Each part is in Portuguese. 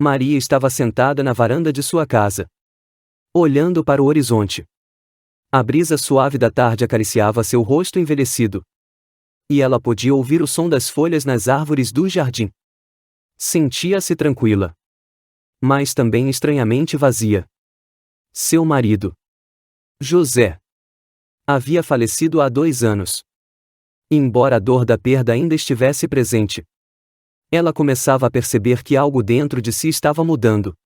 Maria estava sentada na varanda de sua casa, olhando para o horizonte. A brisa suave da tarde acariciava seu rosto envelhecido. E ela podia ouvir o som das folhas nas árvores do jardim. Sentia-se tranquila, mas também estranhamente vazia. Seu marido, José, havia falecido há 2 anos. Embora a dor da perda ainda estivesse presente, ela começava a perceber que algo dentro de si estava mudando.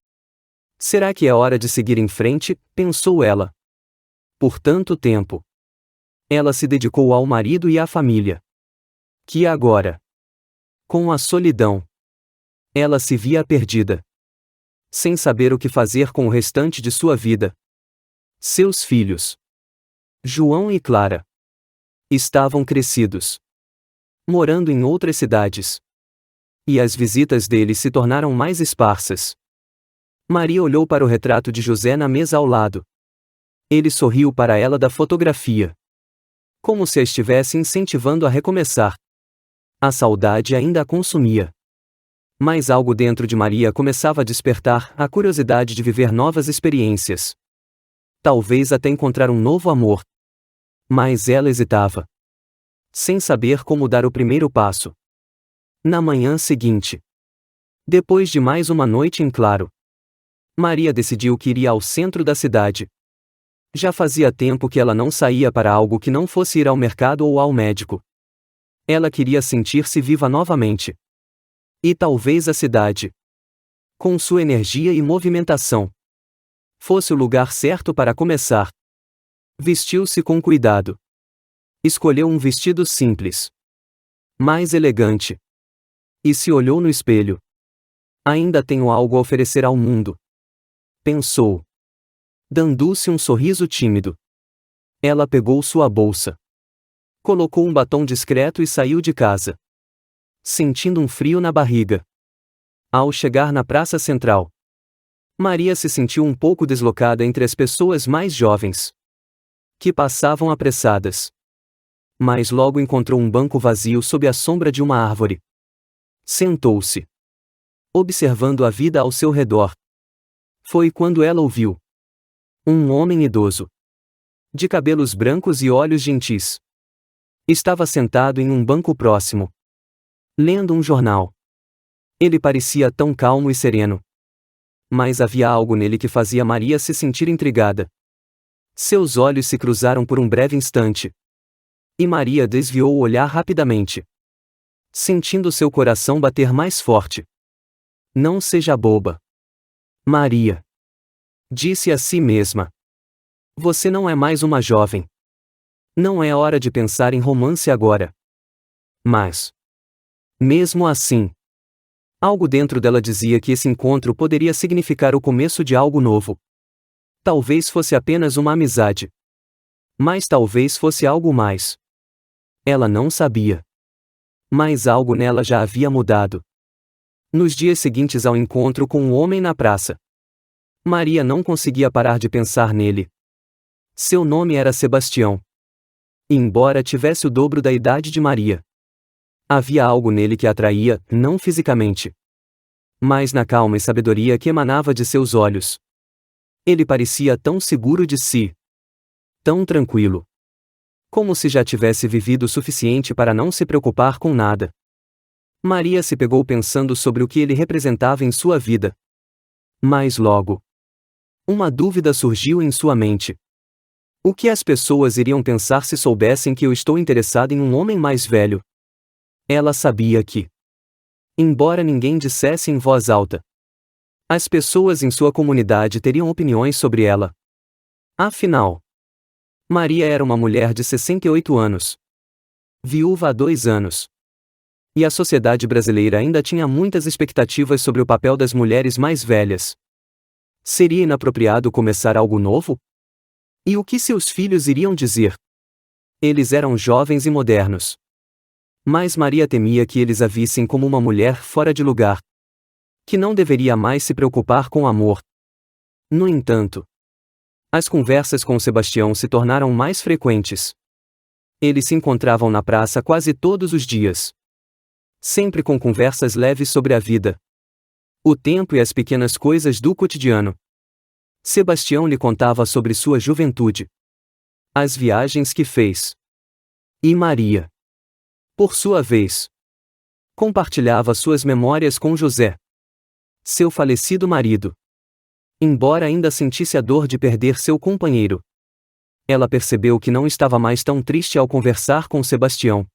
Será que é hora de seguir em frente? Pensou ela. Por tanto tempo, ela se dedicou ao marido e à família. Que agora, com a solidão, ela se via perdida, sem saber o que fazer com o restante de sua vida. Seus filhos, João e Clara, estavam crescidos, morando em outras cidades. E as visitas deles se tornaram mais esparsas. Maria olhou para o retrato de José na mesa ao lado. Ele sorriu para ela da fotografia, como se a estivesse incentivando a recomeçar. A saudade ainda a consumia. Mas algo dentro de Maria começava a despertar a curiosidade de viver novas experiências. Talvez até encontrar um novo amor. Mas ela hesitava, sem saber como dar o primeiro passo. Na manhã seguinte, depois de mais uma noite em claro, Maria decidiu que iria ao centro da cidade. Já fazia tempo que ela não saía para algo que não fosse ir ao mercado ou ao médico. Ela queria sentir-se viva novamente. E talvez a cidade, com sua energia e movimentação, fosse o lugar certo para começar. Vestiu-se com cuidado. Escolheu um vestido simples, mais elegante. E se olhou no espelho. Ainda tenho algo a oferecer ao mundo, pensou, dando-se um sorriso tímido. Ela pegou sua bolsa, colocou um batom discreto e saiu de casa, sentindo um frio na barriga. Ao chegar na praça central, Maria se sentiu um pouco deslocada entre as pessoas mais jovens, que passavam apressadas. Mas logo encontrou um banco vazio sob a sombra de uma árvore. Sentou-se, observando a vida ao seu redor. Foi quando ela ouviu um homem idoso, de cabelos brancos e olhos gentis. Estava sentado em um banco próximo, lendo um jornal. Ele parecia tão calmo e sereno. Mas havia algo nele que fazia Maria se sentir intrigada. Seus olhos se cruzaram por um breve instante. E Maria desviou o olhar rapidamente, sentindo seu coração bater mais forte. Não seja boba, Maria, disse a si mesma. Você não é mais uma jovem. Não é hora de pensar em romance agora. Mas, mesmo assim, algo dentro dela dizia que esse encontro poderia significar o começo de algo novo. Talvez fosse apenas uma amizade. Mas talvez fosse algo mais. Ela não sabia. Mas algo nela já havia mudado. Nos dias seguintes ao encontro com o homem na praça, Maria não conseguia parar de pensar nele. Seu nome era Sebastião. Embora tivesse o dobro da idade de Maria, havia algo nele que a atraía, não fisicamente, mas na calma e sabedoria que emanava de seus olhos. Ele parecia tão seguro de si, tão tranquilo, como se já tivesse vivido o suficiente para não se preocupar com nada. Maria se pegou pensando sobre o que ele representava em sua vida. Mas logo, uma dúvida surgiu em sua mente. O que as pessoas iriam pensar se soubessem que eu estou interessada em um homem mais velho? Ela sabia que, embora ninguém dissesse em voz alta, as pessoas em sua comunidade teriam opiniões sobre ela. Afinal, Maria era uma mulher de 68 anos, viúva há 2 anos. E a sociedade brasileira ainda tinha muitas expectativas sobre o papel das mulheres mais velhas. Seria inapropriado começar algo novo? E o que seus filhos iriam dizer? Eles eram jovens e modernos. Mas Maria temia que eles a vissem como uma mulher fora de lugar, que não deveria mais se preocupar com amor. No entanto, as conversas com Sebastião se tornaram mais frequentes. Eles se encontravam na praça quase todos os dias, sempre com conversas leves sobre a vida. O tempo e as pequenas coisas do cotidiano. Sebastião lhe contava sobre sua juventude, as viagens que fez. E Maria, por sua vez, compartilhava suas memórias com José, seu falecido marido. Embora ainda sentisse a dor de perder seu companheiro, ela percebeu que não estava mais tão triste ao conversar com Sebastião.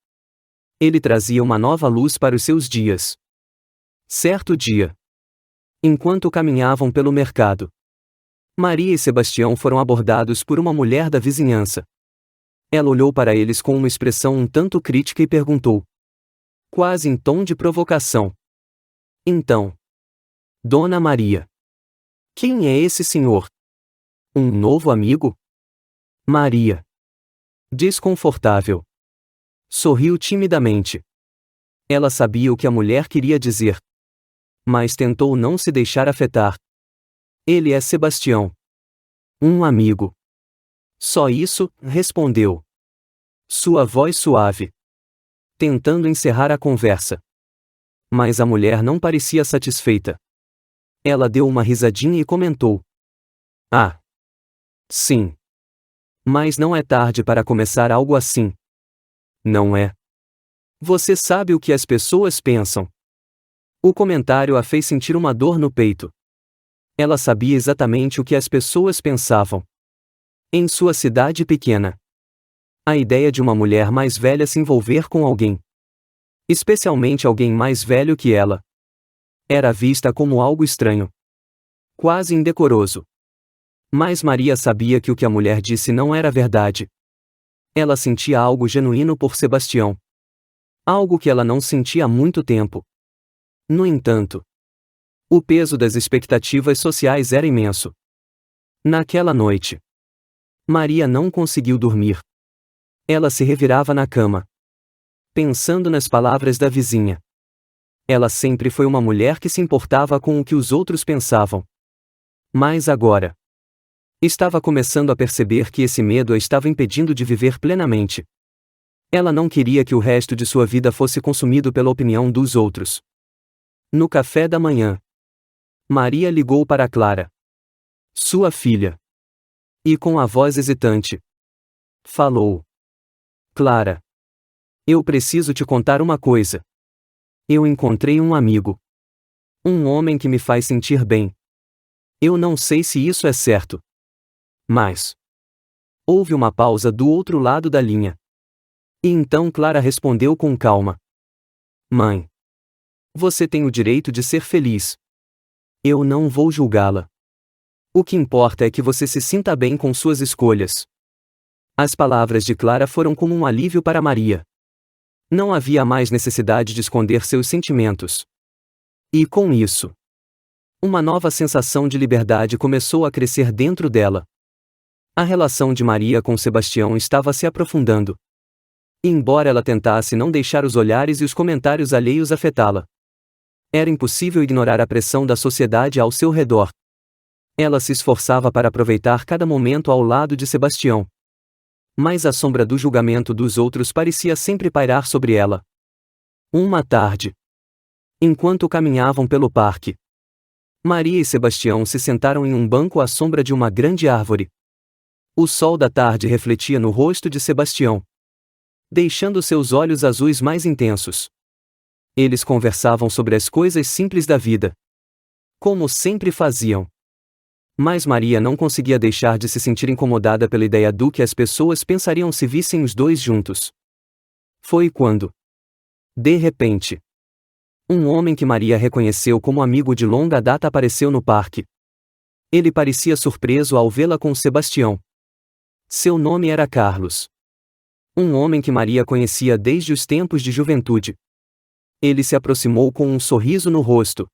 Ele trazia uma nova luz para os seus dias. Certo dia, enquanto caminhavam pelo mercado, Maria e Sebastião foram abordados por uma mulher da vizinhança. Ela olhou para eles com uma expressão um tanto crítica e perguntou, quase em tom de provocação: então, Dona Maria, quem é esse senhor? Um novo amigo? Maria, desconfortável, sorriu timidamente. Ela sabia o que a mulher queria dizer, mas tentou não se deixar afetar. Ele é Sebastião. Um amigo. Só isso, respondeu. Sua voz suave, tentando encerrar a conversa. Mas a mulher não parecia satisfeita. Ela deu uma risadinha e comentou: ah, sim. Mas não é tarde para começar algo assim. Não é? Você sabe o que as pessoas pensam. O comentário a fez sentir uma dor no peito. Ela sabia exatamente o que as pessoas pensavam. Em sua cidade pequena, a ideia de uma mulher mais velha se envolver com alguém, especialmente alguém mais velho que ela, era vista como algo estranho, quase indecoroso. Mas Maria sabia que o que a mulher disse não era verdade. Ela sentia algo genuíno por Sebastião. Algo que ela não sentia há muito tempo. No entanto, o peso das expectativas sociais era imenso. Naquela noite, Maria não conseguiu dormir. Ela se revirava na cama, pensando nas palavras da vizinha. Ela sempre foi uma mulher que se importava com o que os outros pensavam. Mas agora, estava começando a perceber que esse medo a estava impedindo de viver plenamente. Ela não queria que o resto de sua vida fosse consumido pela opinião dos outros. No café da manhã, Maria ligou para Clara, sua filha. E com a voz hesitante, falou: Clara, eu preciso te contar uma coisa. Eu encontrei um amigo. Um homem que me faz sentir bem. Eu não sei se isso é certo. Mas houve uma pausa do outro lado da linha. E então Clara respondeu com calma: Mãe, você tem o direito de ser feliz. Eu não vou julgá-la. O que importa é que você se sinta bem com suas escolhas. As palavras de Clara foram como um alívio para Maria. Não havia mais necessidade de esconder seus sentimentos. E com isso, uma nova sensação de liberdade começou a crescer dentro dela. A relação de Maria com Sebastião estava se aprofundando. Embora ela tentasse não deixar os olhares e os comentários alheios afetá-la, era impossível ignorar a pressão da sociedade ao seu redor. Ela se esforçava para aproveitar cada momento ao lado de Sebastião. Mas a sombra do julgamento dos outros parecia sempre pairar sobre ela. Uma tarde, enquanto caminhavam pelo parque, Maria e Sebastião se sentaram em um banco à sombra de uma grande árvore. O sol da tarde refletia no rosto de Sebastião, deixando seus olhos azuis mais intensos. Eles conversavam sobre as coisas simples da vida, como sempre faziam. Mas Maria não conseguia deixar de se sentir incomodada pela ideia do que as pessoas pensariam se vissem os dois juntos. Foi quando, de repente, um homem que Maria reconheceu como amigo de longa data apareceu no parque. Ele parecia surpreso ao vê-la com Sebastião. Seu nome era Carlos. Um homem que Maria conhecia desde os tempos de juventude. Ele se aproximou com um sorriso no rosto.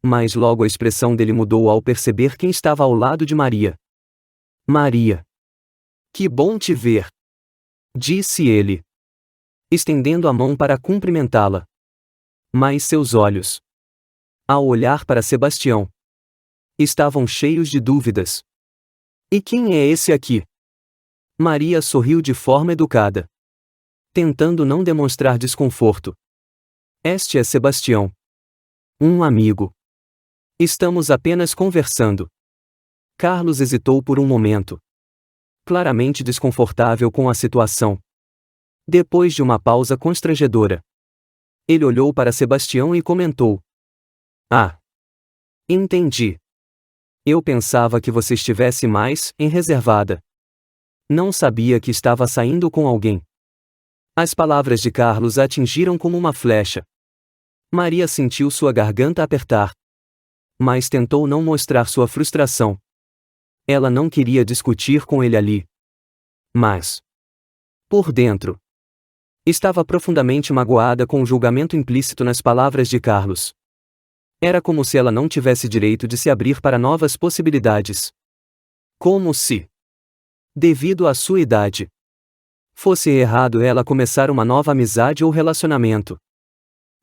Mas logo a expressão dele mudou ao perceber quem estava ao lado de Maria. Maria, que bom te ver, disse ele, estendendo a mão para cumprimentá-la. Mas seus olhos, ao olhar para Sebastião, estavam cheios de dúvidas. E quem é esse aqui? Maria sorriu de forma educada, tentando não demonstrar desconforto. Este é Sebastião. Um amigo. Estamos apenas conversando. Carlos hesitou por um momento, claramente desconfortável com a situação. Depois de uma pausa constrangedora, ele olhou para Sebastião e comentou: Ah, entendi. Eu pensava que você estivesse mais reservada. Não sabia que estava saindo com alguém. As palavras de Carlos a atingiram como uma flecha. Maria sentiu sua garganta apertar, mas tentou não mostrar sua frustração. Ela não queria discutir com ele ali. Mas, por dentro, estava profundamente magoada com o julgamento implícito nas palavras de Carlos. Era como se ela não tivesse direito de se abrir para novas possibilidades. Como se, devido à sua idade, fosse errado ela começar uma nova amizade ou relacionamento.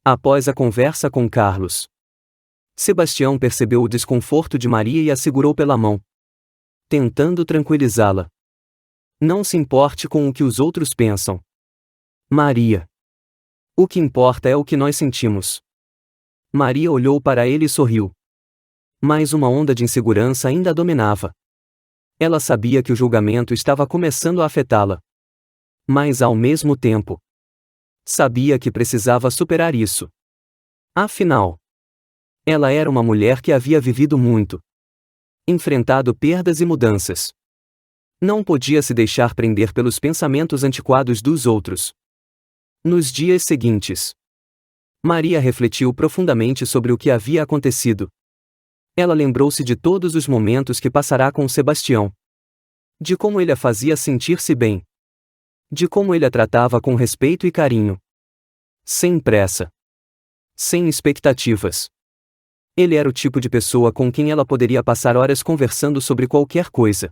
Após a conversa com Carlos, Sebastião percebeu o desconforto de Maria e a segurou pela mão, tentando tranquilizá-la. Não se importe com o que os outros pensam, Maria. O que importa é o que nós sentimos. Maria olhou para ele e sorriu. Mas uma onda de insegurança ainda a dominava. Ela sabia que o julgamento estava começando a afetá-la. Mas ao mesmo tempo, sabia que precisava superar isso. Afinal, ela era uma mulher que havia vivido muito, enfrentado perdas e mudanças. Não podia se deixar prender pelos pensamentos antiquados dos outros. Nos dias seguintes, Maria refletiu profundamente sobre o que havia acontecido. Ela lembrou-se de todos os momentos que passará com Sebastião. De como ele a fazia sentir-se bem. De como ele a tratava com respeito e carinho. Sem pressa. Sem expectativas. Ele era o tipo de pessoa com quem ela poderia passar horas conversando sobre qualquer coisa.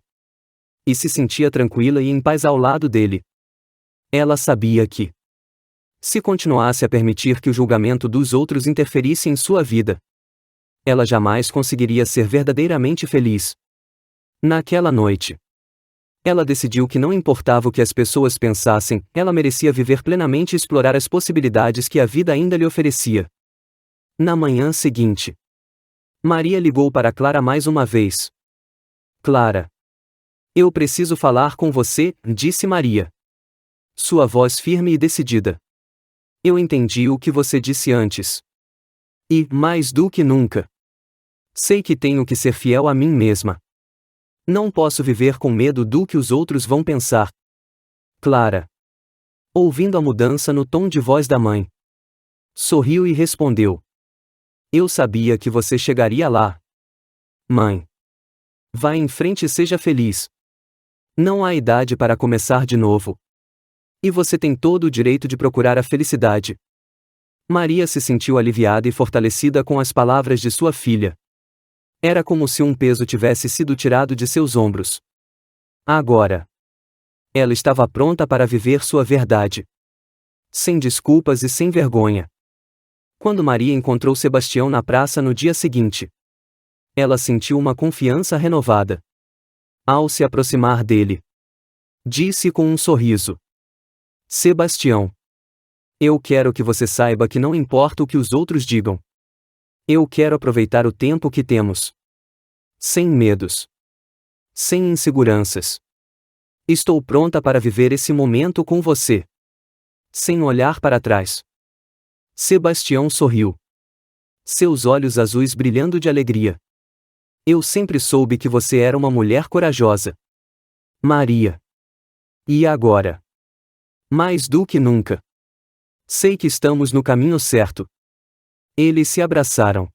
E se sentia tranquila e em paz ao lado dele. Ela sabia que, se continuasse a permitir que o julgamento dos outros interferisse em sua vida, ela jamais conseguiria ser verdadeiramente feliz. Naquela noite, ela decidiu que não importava o que as pessoas pensassem, ela merecia viver plenamente e explorar as possibilidades que a vida ainda lhe oferecia. Na manhã seguinte, Maria ligou para Clara mais uma vez. Clara. Eu preciso falar com você, disse Maria. Sua voz firme e decidida. Eu entendi o que você disse antes. E, mais do que nunca, sei que tenho que ser fiel a mim mesma. Não posso viver com medo do que os outros vão pensar. Clara. Ouvindo a mudança no tom de voz da mãe, sorriu e respondeu. Eu sabia que você chegaria lá. Mãe. Vá em frente e seja feliz. Não há idade para começar de novo. E você tem todo o direito de procurar a felicidade. Maria se sentiu aliviada e fortalecida com as palavras de sua filha. Era como se um peso tivesse sido tirado de seus ombros. Agora, ela estava pronta para viver sua verdade. Sem desculpas e sem vergonha. Quando Maria encontrou Sebastião na praça no dia seguinte, ela sentiu uma confiança renovada. Ao se aproximar dele, disse com um sorriso: Sebastião, eu quero que você saiba que não importa o que os outros digam. Eu quero aproveitar o tempo que temos. Sem medos. Sem inseguranças. Estou pronta para viver esse momento com você. Sem olhar para trás. Sebastião sorriu. Seus olhos azuis brilhando de alegria. Eu sempre soube que você era uma mulher corajosa. Maria. E agora? Mais do que nunca. Sei que estamos no caminho certo. Eles se abraçaram.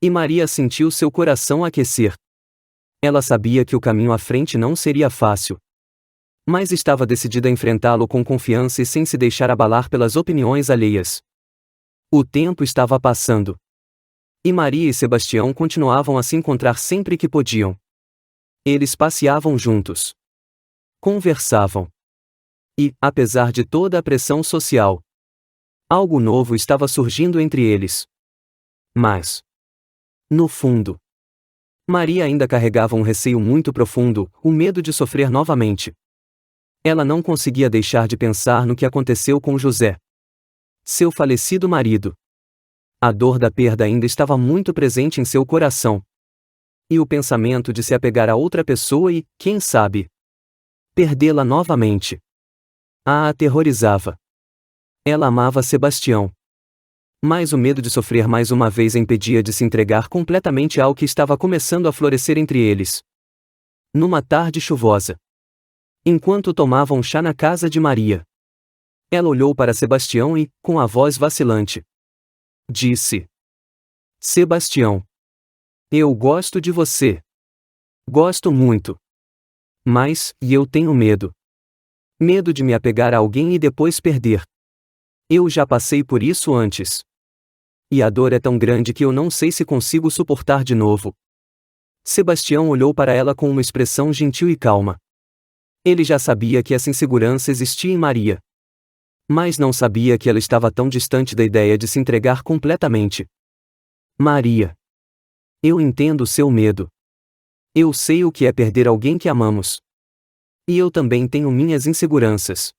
E Maria sentiu seu coração aquecer. Ela sabia que o caminho à frente não seria fácil. Mas estava decidida a enfrentá-lo com confiança e sem se deixar abalar pelas opiniões alheias. O tempo estava passando. E Maria e Sebastião continuavam a se encontrar sempre que podiam. Eles passeavam juntos. Conversavam. E, apesar de toda a pressão social, algo novo estava surgindo entre eles. Mas, no fundo, Maria ainda carregava um receio muito profundo, o medo de sofrer novamente. Ela não conseguia deixar de pensar no que aconteceu com José, seu falecido marido. A dor da perda ainda estava muito presente em seu coração. E o pensamento de se apegar a outra pessoa e, quem sabe, perdê-la novamente a aterrorizava. Ela amava Sebastião. Mas o medo de sofrer mais uma vez a impedia de se entregar completamente ao que estava começando a florescer entre eles. Numa tarde chuvosa, enquanto tomavam um chá na casa de Maria, ela olhou para Sebastião e, com a voz vacilante, disse: Sebastião, eu gosto de você. Gosto muito. Mas, eu tenho medo. Medo de me apegar a alguém e depois perder. Eu já passei por isso antes. E a dor é tão grande que eu não sei se consigo suportar de novo. Sebastião olhou para ela com uma expressão gentil e calma. Ele já sabia que essa insegurança existia em Maria. Mas não sabia que ela estava tão distante da ideia de se entregar completamente. Maria, eu entendo o seu medo. Eu sei o que é perder alguém que amamos. E eu também tenho minhas inseguranças.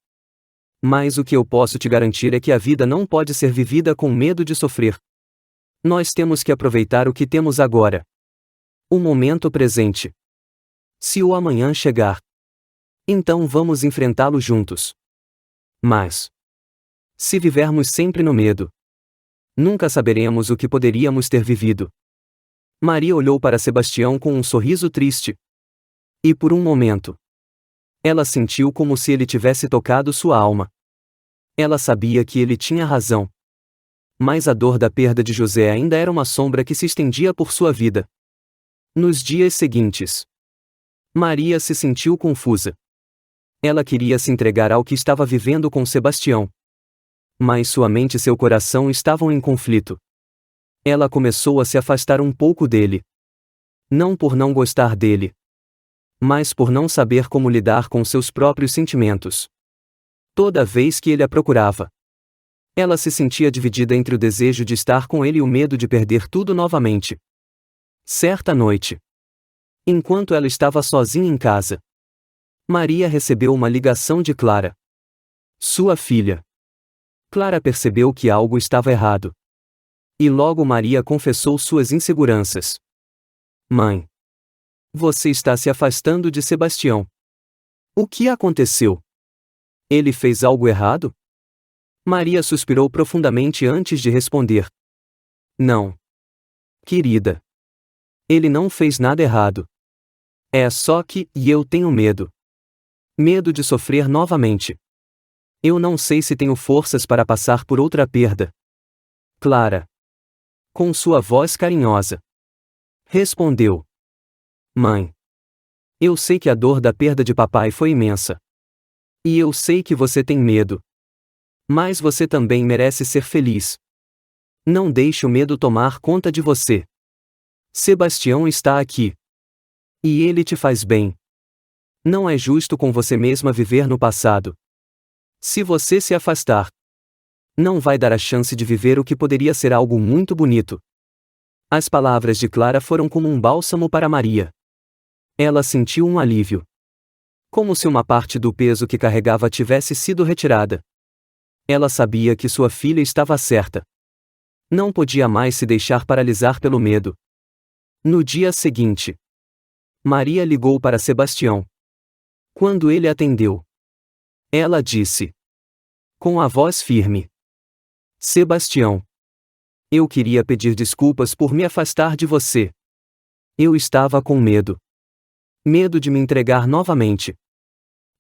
Mas o que eu posso te garantir é que a vida não pode ser vivida com medo de sofrer. Nós temos que aproveitar o que temos agora. O momento presente. Se o amanhã chegar, então vamos enfrentá-lo juntos. Mas, se vivermos sempre no medo, nunca saberemos o que poderíamos ter vivido. Maria olhou para Sebastião com um sorriso triste. E por um momento, ela sentiu como se ele tivesse tocado sua alma. Ela sabia que ele tinha razão. Mas a dor da perda de José ainda era uma sombra que se estendia por sua vida. Nos dias seguintes, Maria se sentiu confusa. Ela queria se entregar ao que estava vivendo com Sebastião. Mas sua mente e seu coração estavam em conflito. Ela começou a se afastar um pouco dele. Não por não gostar dele, mas por não saber como lidar com seus próprios sentimentos. Toda vez que ele a procurava, ela se sentia dividida entre o desejo de estar com ele e o medo de perder tudo novamente. Certa noite, enquanto ela estava sozinha em casa, Maria recebeu uma ligação de Clara, sua filha. Clara percebeu que algo estava errado. E logo Maria confessou suas inseguranças. Mãe, você está se afastando de Sebastião. O que aconteceu? Ele fez algo errado? Maria suspirou profundamente antes de responder. Não. Querida. Ele não fez nada errado. É só que, eu tenho medo. Medo de sofrer novamente. Eu não sei se tenho forças para passar por outra perda. Clara, com sua voz carinhosa, respondeu: Mãe, eu sei que a dor da perda de papai foi imensa. E eu sei que você tem medo. Mas você também merece ser feliz. Não deixe o medo tomar conta de você. Sebastião está aqui. E ele te faz bem. Não é justo com você mesma viver no passado. Se você se afastar, não vai dar a chance de viver o que poderia ser algo muito bonito. As palavras de Clara foram como um bálsamo para Maria. Ela sentiu um alívio. Como se uma parte do peso que carregava tivesse sido retirada. Ela sabia que sua filha estava certa. Não podia mais se deixar paralisar pelo medo. No dia seguinte, Maria ligou para Sebastião. Quando ele atendeu, ela disse, com a voz firme: Sebastião, eu queria pedir desculpas por me afastar de você. Eu estava com medo. Medo de me entregar novamente.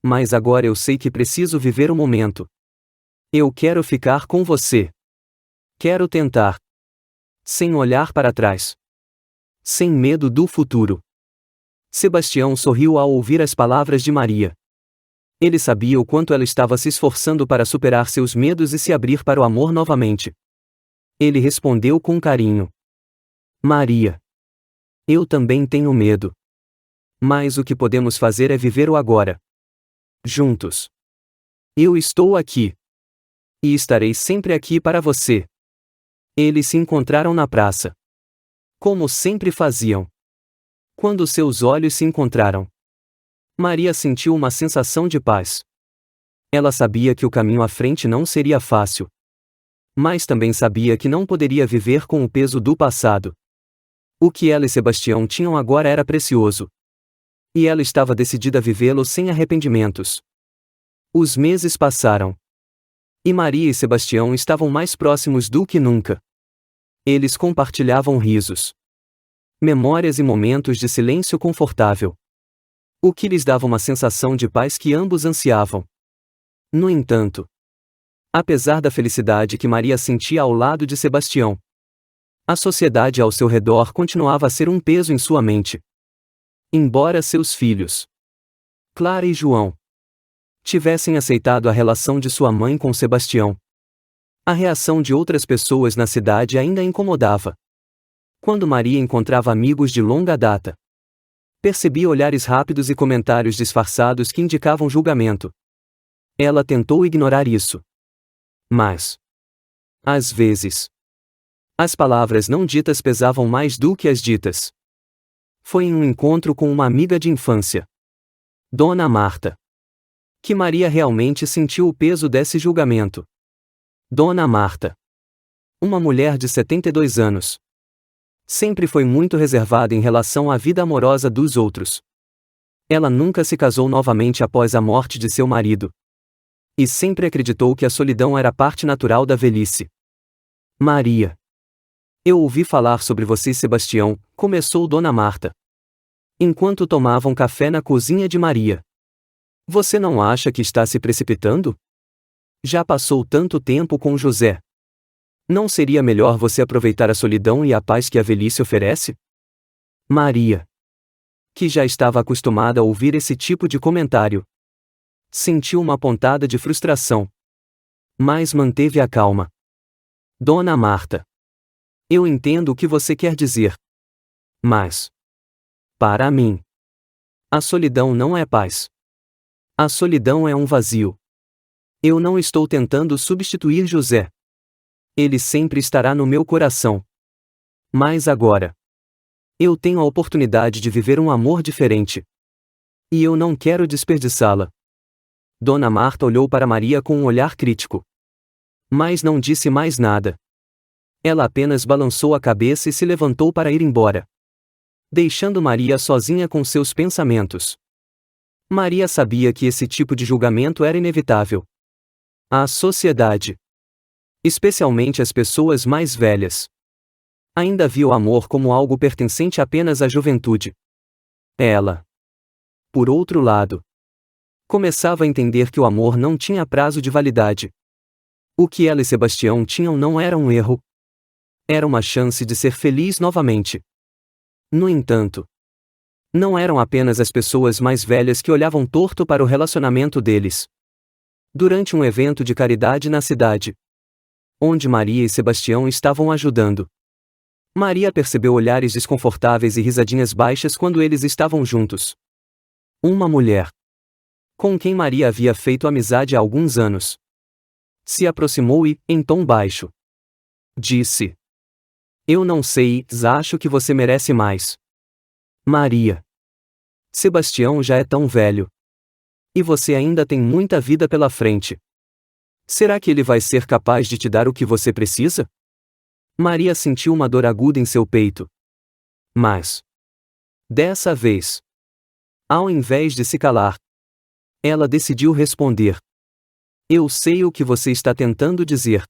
Mas agora eu sei que preciso viver o momento. Eu quero ficar com você. Quero tentar. Sem olhar para trás. Sem medo do futuro. Sebastião sorriu ao ouvir as palavras de Maria. Ele sabia o quanto ela estava se esforçando para superar seus medos e se abrir para o amor novamente. Ele respondeu com carinho: Maria, eu também tenho medo. Mas o que podemos fazer é viver o agora. Juntos. Eu estou aqui. E estarei sempre aqui para você. Eles se encontraram na praça. Como sempre faziam. Quando seus olhos se encontraram, Maria sentiu uma sensação de paz. Ela sabia que o caminho à frente não seria fácil. Mas também sabia que não poderia viver com o peso do passado. O que ela e Sebastião tinham agora era precioso. E ela estava decidida a vivê-lo sem arrependimentos. Os meses passaram. E Maria e Sebastião estavam mais próximos do que nunca. Eles compartilhavam risos, memórias e momentos de silêncio confortável. O que lhes dava uma sensação de paz que ambos ansiavam. No entanto, apesar da felicidade que Maria sentia ao lado de Sebastião, a sociedade ao seu redor continuava a ser um peso em sua mente. Embora seus filhos, Clara e João, tivessem aceitado a relação de sua mãe com Sebastião, a reação de outras pessoas na cidade ainda a incomodava. Quando Maria encontrava amigos de longa data, percebia olhares rápidos e comentários disfarçados que indicavam julgamento. Ela tentou ignorar isso. Mas, às vezes, as palavras não ditas pesavam mais do que as ditas. Foi em um encontro com uma amiga de infância, Dona Marta, que Maria realmente sentiu o peso desse julgamento. Dona Marta, uma mulher de 72 anos, sempre foi muito reservada em relação à vida amorosa dos outros. Ela nunca se casou novamente após a morte de seu marido. E sempre acreditou que a solidão era parte natural da velhice. Maria, eu ouvi falar sobre você, Sebastião, começou Dona Marta, enquanto tomavam café na cozinha de Maria. Você não acha que está se precipitando? Já passou tanto tempo com José. Não seria melhor você aproveitar a solidão e a paz que a velhice oferece? Maria, que já estava acostumada a ouvir esse tipo de comentário, sentiu uma pontada de frustração, mas manteve a calma. Dona Marta, eu entendo o que você quer dizer. Mas, para mim, a solidão não é paz. A solidão é um vazio. Eu não estou tentando substituir José. Ele sempre estará no meu coração. Mas agora, eu tenho a oportunidade de viver um amor diferente. E eu não quero desperdiçá-la. Dona Marta olhou para Maria com um olhar crítico. Mas não disse mais nada. Ela apenas balançou a cabeça e se levantou para ir embora, deixando Maria sozinha com seus pensamentos. Maria sabia que esse tipo de julgamento era inevitável. A sociedade, especialmente as pessoas mais velhas, ainda via o amor como algo pertencente apenas à juventude. Ela, por outro lado, começava a entender que o amor não tinha prazo de validade. O que ela e Sebastião tinham não era um erro. Era uma chance de ser feliz novamente. No entanto, não eram apenas as pessoas mais velhas que olhavam torto para o relacionamento deles. Durante um evento de caridade na cidade, onde Maria e Sebastião estavam ajudando, Maria percebeu olhares desconfortáveis e risadinhas baixas quando eles estavam juntos. Uma mulher, com quem Maria havia feito amizade há alguns anos, se aproximou e, em tom baixo, disse: Eu não sei, acho que você merece mais. Maria, Sebastião já é tão velho. E você ainda tem muita vida pela frente. Será que ele vai ser capaz de te dar o que você precisa? Maria sentiu uma dor aguda em seu peito. Mas, dessa vez, ao invés de se calar, ela decidiu responder: Eu sei o que você está tentando dizer.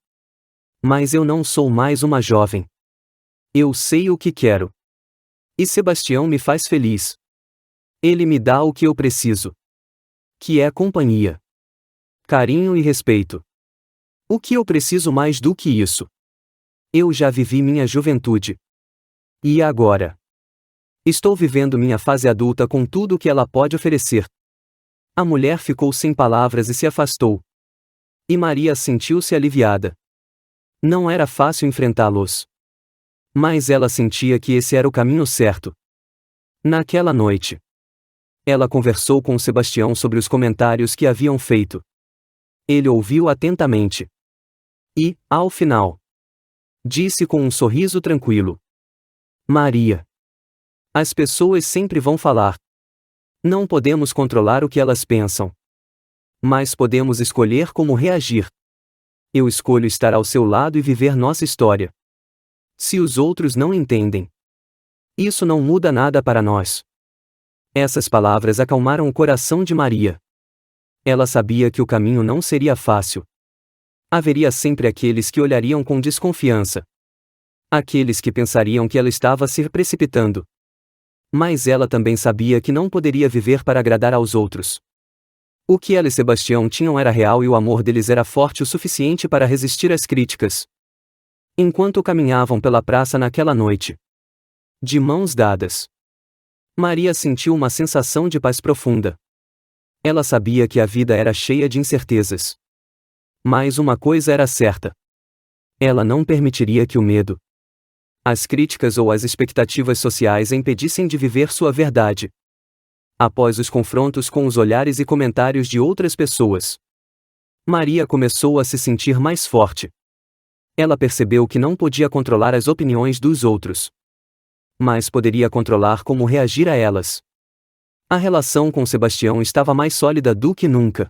Mas eu não sou mais uma jovem. Eu sei o que quero. E Sebastião me faz feliz. Ele me dá o que eu preciso, que é companhia, carinho e respeito. O que eu preciso mais do que isso? Eu já vivi minha juventude. E agora? Estou vivendo minha fase adulta com tudo o que ela pode oferecer. A mulher ficou sem palavras e se afastou. E Maria sentiu-se aliviada. Não era fácil enfrentá-los, mas ela sentia que esse era o caminho certo. Naquela noite, ela conversou com Sebastião sobre os comentários que haviam feito. Ele ouviu atentamente. E, ao final, disse com um sorriso tranquilo: Maria, as pessoas sempre vão falar. Não podemos controlar o que elas pensam, mas podemos escolher como reagir. Eu escolho estar ao seu lado e viver nossa história. Se os outros não entendem, isso não muda nada para nós. Essas palavras acalmaram o coração de Maria. Ela sabia que o caminho não seria fácil. Haveria sempre aqueles que olhariam com desconfiança. Aqueles que pensariam que ela estava se precipitando. Mas ela também sabia que não poderia viver para agradar aos outros. O que ela e Sebastião tinham era real e o amor deles era forte o suficiente para resistir às críticas. Enquanto caminhavam pela praça naquela noite, de mãos dadas, Maria sentiu uma sensação de paz profunda. Ela sabia que a vida era cheia de incertezas. Mas uma coisa era certa. Ela não permitiria que o medo, as críticas ou as expectativas sociais a impedissem de viver sua verdade. Após os confrontos com os olhares e comentários de outras pessoas, Maria começou a se sentir mais forte. Ela percebeu que não podia controlar as opiniões dos outros, mas poderia controlar como reagir a elas. A relação com Sebastião estava mais sólida do que nunca.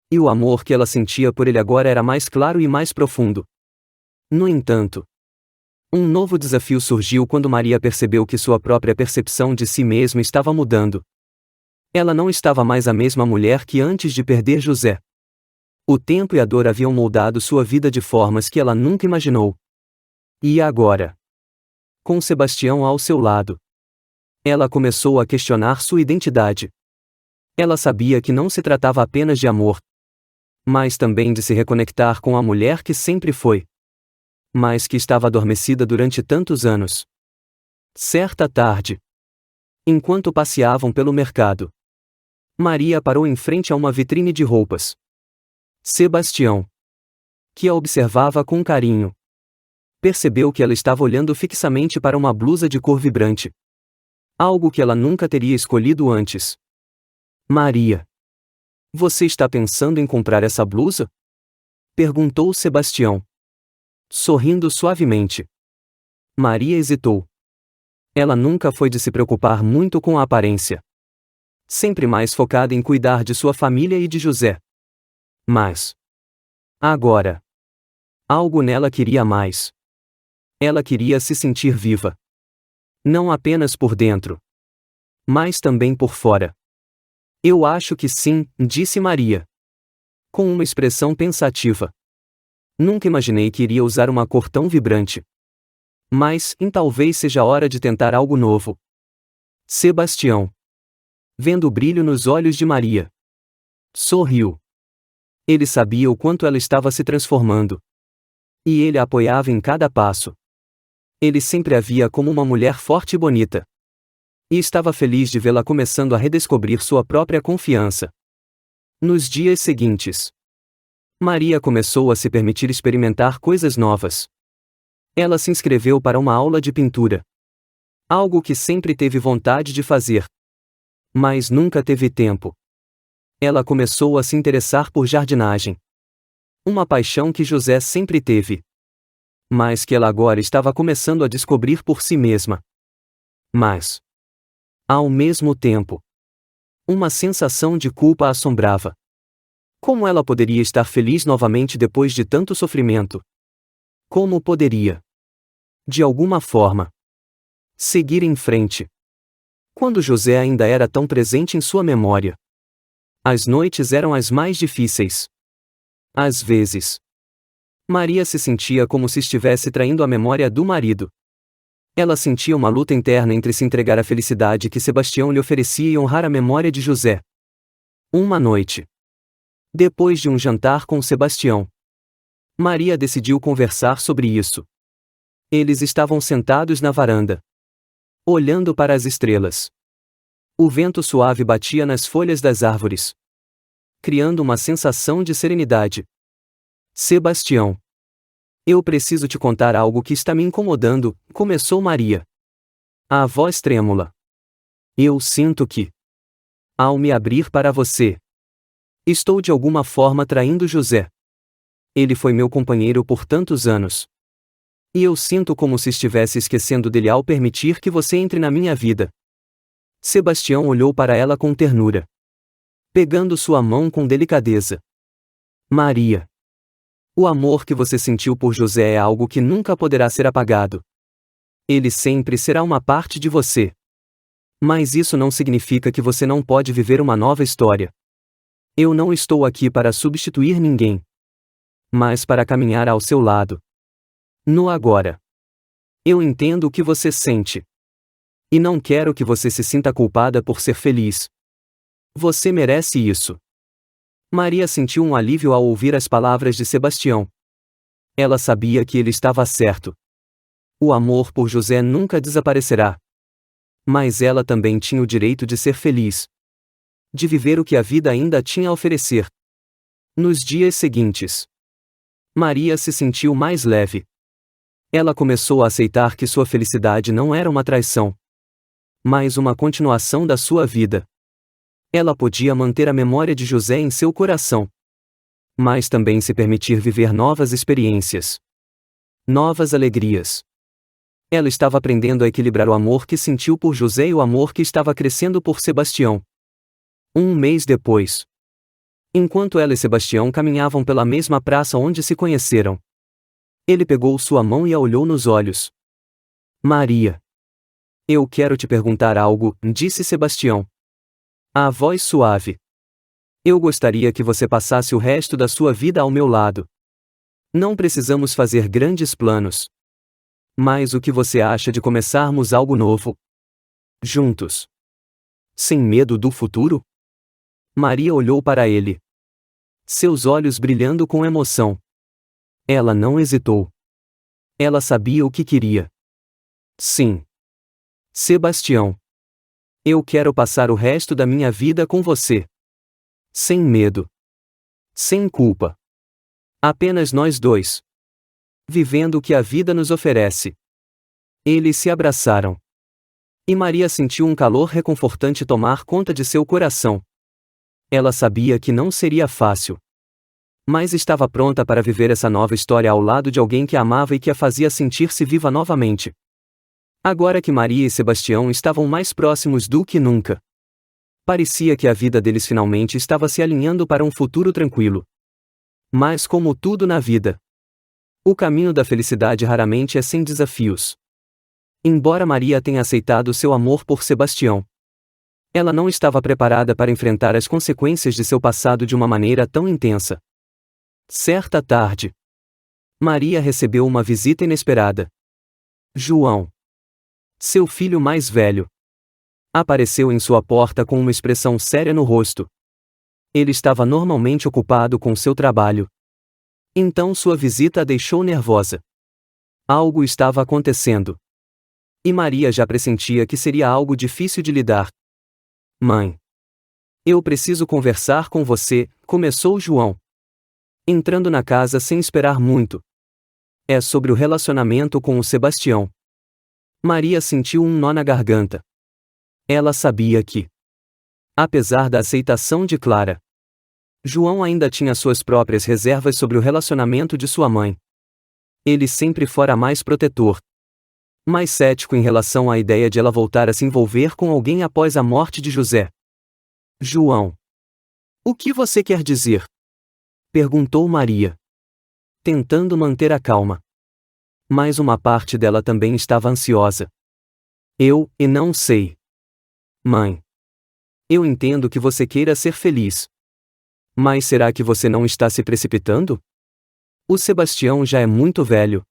E o amor que ela sentia por ele agora era mais claro e mais profundo. No entanto, um novo desafio surgiu quando Maria percebeu que sua própria percepção de si mesma estava mudando. Ela não estava mais a mesma mulher que antes de perder José. O tempo e a dor haviam moldado sua vida de formas que ela nunca imaginou. E agora, com Sebastião ao seu lado, ela começou a questionar sua identidade. Ela sabia que não se tratava apenas de amor, mas também de se reconectar com a mulher que sempre foi, mas que estava adormecida durante tantos anos. Certa tarde, enquanto passeavam pelo mercado, Maria parou em frente a uma vitrine de roupas. Sebastião, que a observava com carinho, percebeu que ela estava olhando fixamente para uma blusa de cor vibrante. Algo que ela nunca teria escolhido antes. Maria, você está pensando em comprar essa blusa? Perguntou Sebastião, sorrindo suavemente. Maria hesitou. Ela nunca foi de se preocupar muito com a aparência. Sempre mais focada em cuidar de sua família e de José. Mas, agora, algo nela queria mais. Ela queria se sentir viva. Não apenas por dentro, mas também por fora. Eu acho que sim, disse Maria, com uma expressão pensativa. Nunca imaginei que iria usar uma cor tão vibrante. Mas, talvez seja hora de tentar algo novo. Sebastião, vendo o brilho nos olhos de Maria, sorriu. Ele sabia o quanto ela estava se transformando. E ele a apoiava em cada passo. Ele sempre a via como uma mulher forte e bonita. E estava feliz de vê-la começando a redescobrir sua própria confiança. Nos dias seguintes, Maria começou a se permitir experimentar coisas novas. Ela se inscreveu para uma aula de pintura. Algo que sempre teve vontade de fazer, mas nunca teve tempo. Ela começou a se interessar por jardinagem. Uma paixão que José sempre teve, mas que ela agora estava começando a descobrir por si mesma. Mas, ao mesmo tempo, uma sensação de culpa a assombrava. Como ela poderia estar feliz novamente depois de tanto sofrimento? Como poderia, de alguma forma, seguir em frente, quando José ainda era tão presente em sua memória? As noites eram as mais difíceis. Às vezes, Maria se sentia como se estivesse traindo a memória do marido. Ela sentia uma luta interna entre se entregar à felicidade que Sebastião lhe oferecia e honrar a memória de José. Uma noite, depois de um jantar com Sebastião, Maria decidiu conversar sobre isso. Eles estavam sentados na varanda, olhando para as estrelas. O vento suave batia nas folhas das árvores, criando uma sensação de serenidade. Sebastião, eu preciso te contar algo que está me incomodando, começou Maria. A voz trêmula. Eu sinto que, ao me abrir para você, estou de alguma forma traindo José. Ele foi meu companheiro por tantos anos. E eu sinto como se estivesse esquecendo dele ao permitir que você entre na minha vida. Sebastião olhou para ela com ternura, pegando sua mão com delicadeza. Maria, O amor que você sentiu por José é algo que nunca poderá ser apagado. Ele sempre será uma parte de você. Mas isso não significa que você não pode viver uma nova história. Eu não estou aqui para substituir ninguém, mas para caminhar ao seu lado. No agora. Eu entendo o que você sente. E não quero que você se sinta culpada por ser feliz. Você merece isso. Maria sentiu um alívio ao ouvir as palavras de Sebastião. Ela sabia que ele estava certo. O amor por José nunca desaparecerá. Mas ela também tinha o direito de ser feliz. De viver o que a vida ainda tinha a oferecer. Nos dias seguintes, Maria se sentiu mais leve. Ela começou a aceitar que sua felicidade não era uma traição, mas uma continuação da sua vida. Ela podia manter a memória de José em seu coração, mas também se permitir viver novas experiências, novas alegrias. Ela estava aprendendo a equilibrar o amor que sentiu por José e o amor que estava crescendo por Sebastião. Um mês depois, enquanto ela e Sebastião caminhavam pela mesma praça onde se conheceram, ele pegou sua mão e a olhou nos olhos. Maria. Eu quero te perguntar algo, disse Sebastião. A voz suave. Eu gostaria que você passasse o resto da sua vida ao meu lado. Não precisamos fazer grandes planos. Mas o que você acha de começarmos algo novo? Juntos. Sem medo do futuro? Maria olhou para ele. Seus olhos brilhando com emoção. Ela não hesitou. Ela sabia o que queria. Sim. Sebastião. Eu quero passar o resto da minha vida com você. Sem medo. Sem culpa. Apenas nós dois. Vivendo o que a vida nos oferece. Eles se abraçaram. E Maria sentiu um calor reconfortante tomar conta de seu coração. Ela sabia que não seria fácil. Mas estava pronta para viver essa nova história ao lado de alguém que a amava e que a fazia sentir-se viva novamente. Agora que Maria e Sebastião estavam mais próximos do que nunca, parecia que a vida deles finalmente estava se alinhando para um futuro tranquilo. Mas como tudo na vida, o caminho da felicidade raramente é sem desafios. Embora Maria tenha aceitado seu amor por Sebastião, ela não estava preparada para enfrentar as consequências de seu passado de uma maneira tão intensa. Certa tarde, Maria recebeu uma visita inesperada. João, seu filho mais velho, apareceu em sua porta com uma expressão séria no rosto. Ele estava normalmente ocupado com seu trabalho. Então sua visita a deixou nervosa. Algo estava acontecendo. E Maria já pressentia que seria algo difícil de lidar. Mãe, eu preciso conversar com você, começou João, entrando na casa sem esperar muito. É sobre o relacionamento com o Sebastião. Maria sentiu um nó na garganta. Ela sabia que, apesar da aceitação de Clara, João ainda tinha suas próprias reservas sobre o relacionamento de sua mãe. Ele sempre fora mais protetor, mais cético em relação à ideia de ela voltar a se envolver com alguém após a morte de José. João, o que você quer dizer? Perguntou Maria, tentando manter a calma. Mas uma parte dela também estava ansiosa. Eu não sei. Mãe, eu entendo que você queira ser feliz. Mas será que você não está se precipitando? O Sebastião já é muito velho.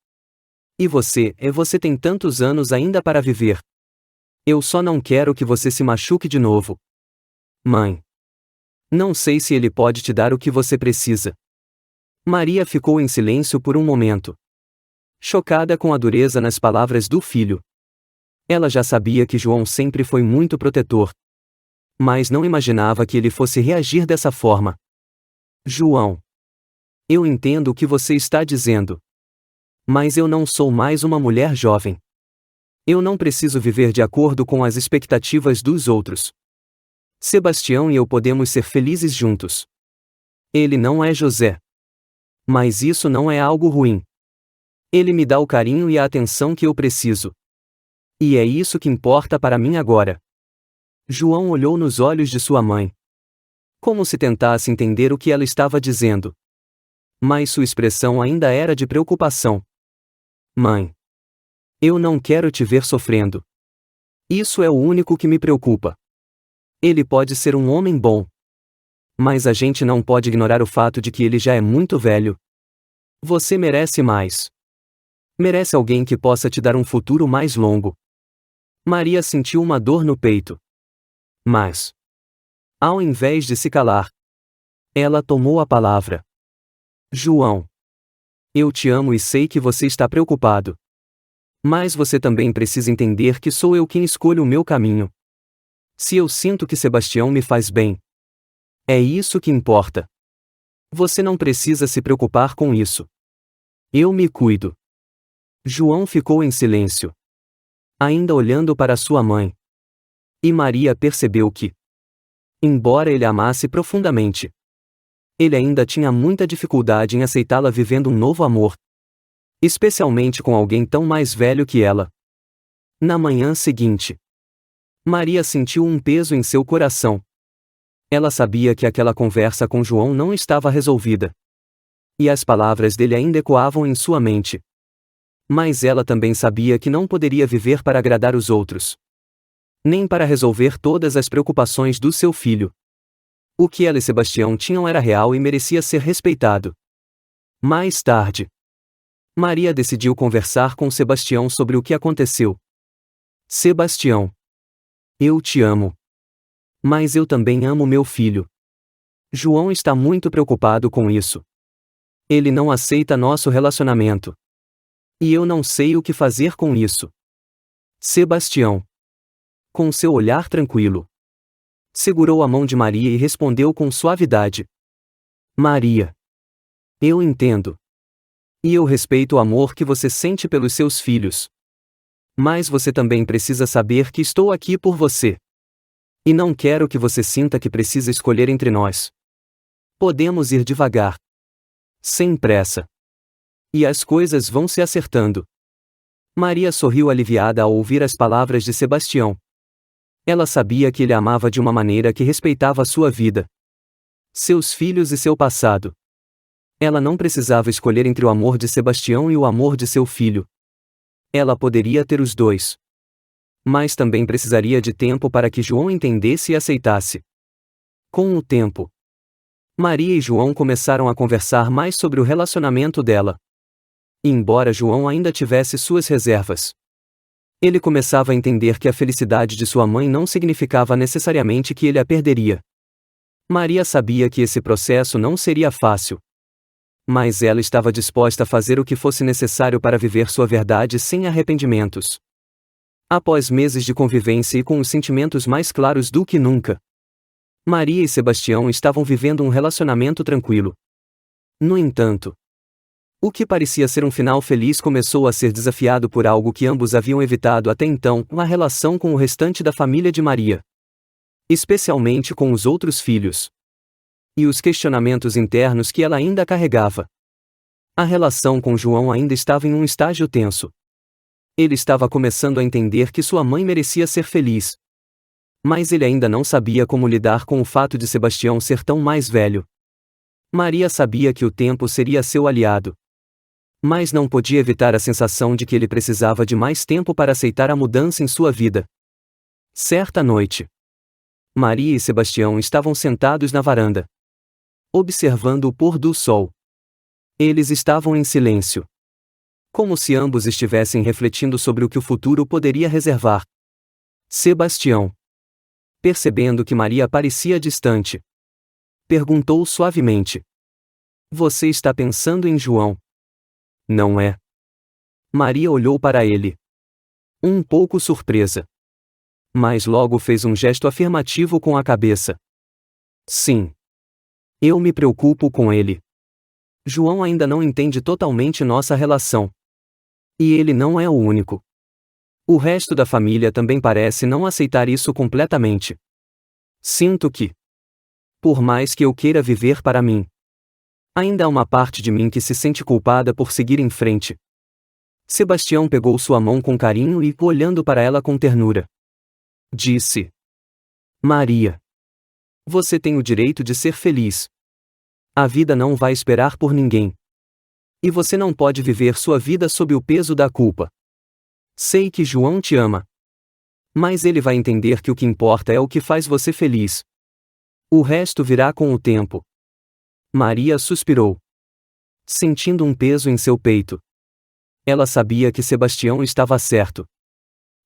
E você tem tantos anos ainda para viver. Eu só não quero que você se machuque de novo. Mãe, não sei se ele pode te dar o que você precisa. Maria ficou em silêncio por um momento, chocada com a dureza nas palavras do filho. Ela já sabia que João sempre foi muito protetor, mas não imaginava que ele fosse reagir dessa forma. João, eu entendo o que você está dizendo. Mas eu não sou mais uma mulher jovem. Eu não preciso viver de acordo com as expectativas dos outros. Sebastião e eu podemos ser felizes juntos. Ele não é José. Mas isso não é algo ruim. Ele me dá o carinho e a atenção que eu preciso. E é isso que importa para mim agora. João olhou nos olhos de sua mãe, como se tentasse entender o que ela estava dizendo. Mas sua expressão ainda era de preocupação. Mãe. Eu não quero te ver sofrendo. Isso é o único que me preocupa. Ele pode ser um homem bom. Mas a gente não pode ignorar o fato de que ele já é muito velho. Você merece mais. Merece alguém que possa te dar um futuro mais longo. Maria sentiu uma dor no peito. Mas, ao invés de se calar, ela tomou a palavra. João. Eu te amo e sei que você está preocupado. Mas você também precisa entender que sou eu quem escolho o meu caminho. Se eu sinto que Sebastião me faz bem, é isso que importa. Você não precisa se preocupar com isso. Eu me cuido. João ficou em silêncio, ainda olhando para sua mãe. E Maria percebeu que, embora ele a amasse profundamente, ele ainda tinha muita dificuldade em aceitá-la vivendo um novo amor, especialmente com alguém tão mais velho que ela. Na manhã seguinte, Maria sentiu um peso em seu coração. Ela sabia que aquela conversa com João não estava resolvida. E as palavras dele ainda ecoavam em sua mente. Mas ela também sabia que não poderia viver para agradar os outros, nem para resolver todas as preocupações do seu filho. O que ela e Sebastião tinham era real e merecia ser respeitado. Mais tarde, Maria decidiu conversar com Sebastião sobre o que aconteceu. Sebastião. Eu te amo. Mas eu também amo meu filho. João está muito preocupado com isso. Ele não aceita nosso relacionamento. E eu não sei o que fazer com isso. Sebastião, com seu olhar tranquilo, segurou a mão de Maria e respondeu com suavidade. Maria. Eu entendo. E eu respeito o amor que você sente pelos seus filhos. Mas você também precisa saber que estou aqui por você. E não quero que você sinta que precisa escolher entre nós. Podemos ir devagar. Sem pressa. E as coisas vão se acertando. Maria sorriu aliviada ao ouvir as palavras de Sebastião. Ela sabia que ele a amava de uma maneira que respeitava sua vida, seus filhos e seu passado. Ela não precisava escolher entre o amor de Sebastião e o amor de seu filho. Ela poderia ter os dois. Mas também precisaria de tempo para que João entendesse e aceitasse. Com o tempo, Maria e João começaram a conversar mais sobre o relacionamento dela. E embora João ainda tivesse suas reservas, ele começava a entender que a felicidade de sua mãe não significava necessariamente que ele a perderia. Maria sabia que esse processo não seria fácil. Mas ela estava disposta a fazer o que fosse necessário para viver sua verdade sem arrependimentos. Após meses de convivência e com os sentimentos mais claros do que nunca, Maria e Sebastião estavam vivendo um relacionamento tranquilo. No entanto, o que parecia ser um final feliz começou a ser desafiado por algo que ambos haviam evitado até então, a relação com o restante da família de Maria. Especialmente com os outros filhos. E os questionamentos internos que ela ainda carregava. A relação com João ainda estava em um estágio tenso. Ele estava começando a entender que sua mãe merecia ser feliz. Mas ele ainda não sabia como lidar com o fato de Sebastião ser tão mais velho. Maria sabia que o tempo seria seu aliado. Mas não podia evitar a sensação de que ele precisava de mais tempo para aceitar a mudança em sua vida. Certa noite, Maria e Sebastião estavam sentados na varanda, observando o pôr do sol. Eles estavam em silêncio, como se ambos estivessem refletindo sobre o que o futuro poderia reservar. Sebastião, percebendo que Maria parecia distante, perguntou suavemente: Você está pensando em João? Não é? Maria olhou para ele, um pouco surpresa. Mas logo fez um gesto afirmativo com a cabeça. Sim. Eu me preocupo com ele. João ainda não entende totalmente nossa relação. E ele não é o único. O resto da família também parece não aceitar isso completamente. Sinto que, por mais que eu queira viver para mim, ainda há uma parte de mim que se sente culpada por seguir em frente. Sebastião pegou sua mão com carinho e, olhando para ela com ternura, disse: Maria, você tem o direito de ser feliz. A vida não vai esperar por ninguém. E você não pode viver sua vida sob o peso da culpa. Sei que João te ama. Mas ele vai entender que o que importa é o que faz você feliz. O resto virá com o tempo. Maria suspirou, sentindo um peso em seu peito. Ela sabia que Sebastião estava certo.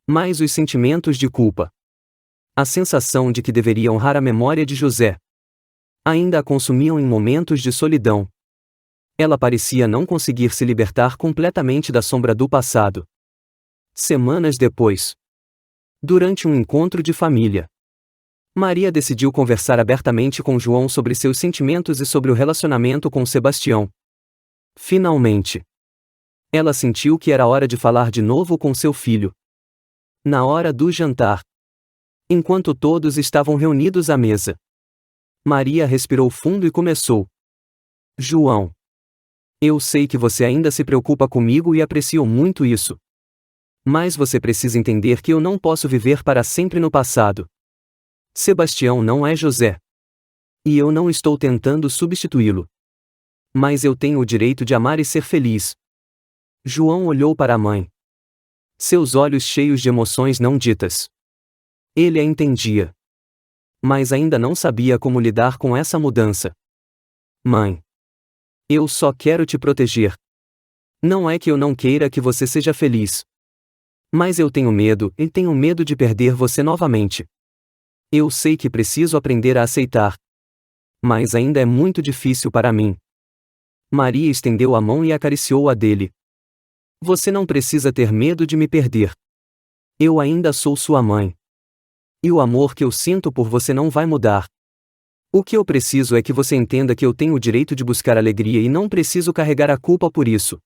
Mas os sentimentos de culpa, a sensação de que deveria honrar a memória de José, ainda a consumiam em momentos de solidão. Ela parecia não conseguir se libertar completamente da sombra do passado. Semanas depois, durante um encontro de família, Maria decidiu conversar abertamente com João sobre seus sentimentos e sobre o relacionamento com Sebastião. Finalmente, ela sentiu que era hora de falar de novo com seu filho. Na hora do jantar, enquanto todos estavam reunidos à mesa, Maria respirou fundo e começou: João, eu sei que você ainda se preocupa comigo e aprecio muito isso. Mas você precisa entender que eu não posso viver para sempre no passado. Sebastião não é José. E eu não estou tentando substituí-lo. Mas eu tenho o direito de amar e ser feliz. João olhou para a mãe, seus olhos cheios de emoções não ditas. Ele a entendia, mas ainda não sabia como lidar com essa mudança. Mãe, eu só quero te proteger. Não é que eu não queira que você seja feliz. Mas eu tenho medo de perder você novamente. Eu sei que preciso aprender a aceitar. Mas ainda é muito difícil para mim. Maria estendeu a mão e acariciou a dele. Você não precisa ter medo de me perder. Eu ainda sou sua mãe. E o amor que eu sinto por você não vai mudar. O que eu preciso é que você entenda que eu tenho o direito de buscar alegria e não preciso carregar a culpa por isso.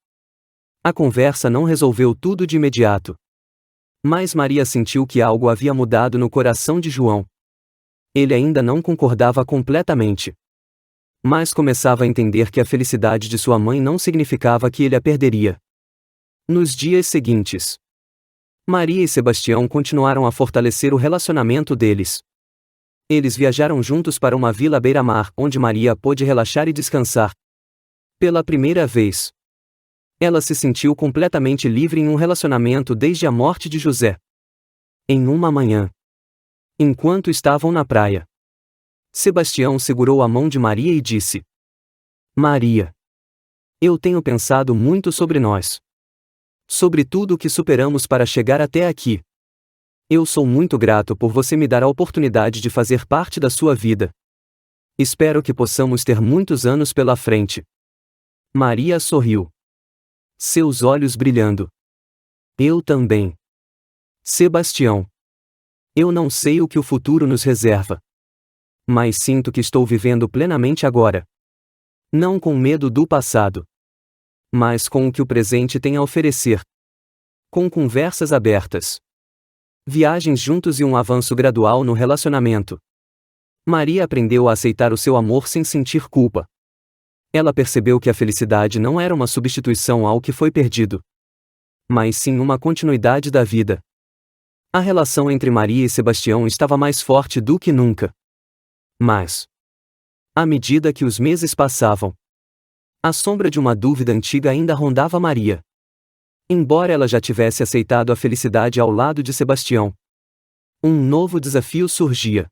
A conversa não resolveu tudo de imediato. Mas Maria sentiu que algo havia mudado no coração de João. Ele ainda não concordava completamente. Mas começava a entender que a felicidade de sua mãe não significava que ele a perderia. Nos dias seguintes, Maria e Sebastião continuaram a fortalecer o relacionamento deles. Eles viajaram juntos para uma vila à beira-mar, onde Maria pôde relaxar e descansar. Pela primeira vez, ela se sentiu completamente livre em um relacionamento desde a morte de José. Em uma manhã, enquanto estavam na praia, Sebastião segurou a mão de Maria e disse: Maria, eu tenho pensado muito sobre nós. Sobre tudo o que superamos para chegar até aqui. Eu sou muito grato por você me dar a oportunidade de fazer parte da sua vida. Espero que possamos ter muitos anos pela frente. Maria sorriu, seus olhos brilhando. Eu também. Sebastião, eu não sei o que o futuro nos reserva. Mas sinto que estou vivendo plenamente agora. Não com medo do passado, mas com o que o presente tem a oferecer. Com conversas abertas, viagens juntos e um avanço gradual no relacionamento, Maria aprendeu a aceitar o seu amor sem sentir culpa. Ela percebeu que a felicidade não era uma substituição ao que foi perdido, mas sim uma continuidade da vida. A relação entre Maria e Sebastião estava mais forte do que nunca. Mas, à medida que os meses passavam, a sombra de uma dúvida antiga ainda rondava Maria. Embora ela já tivesse aceitado a felicidade ao lado de Sebastião, um novo desafio surgia.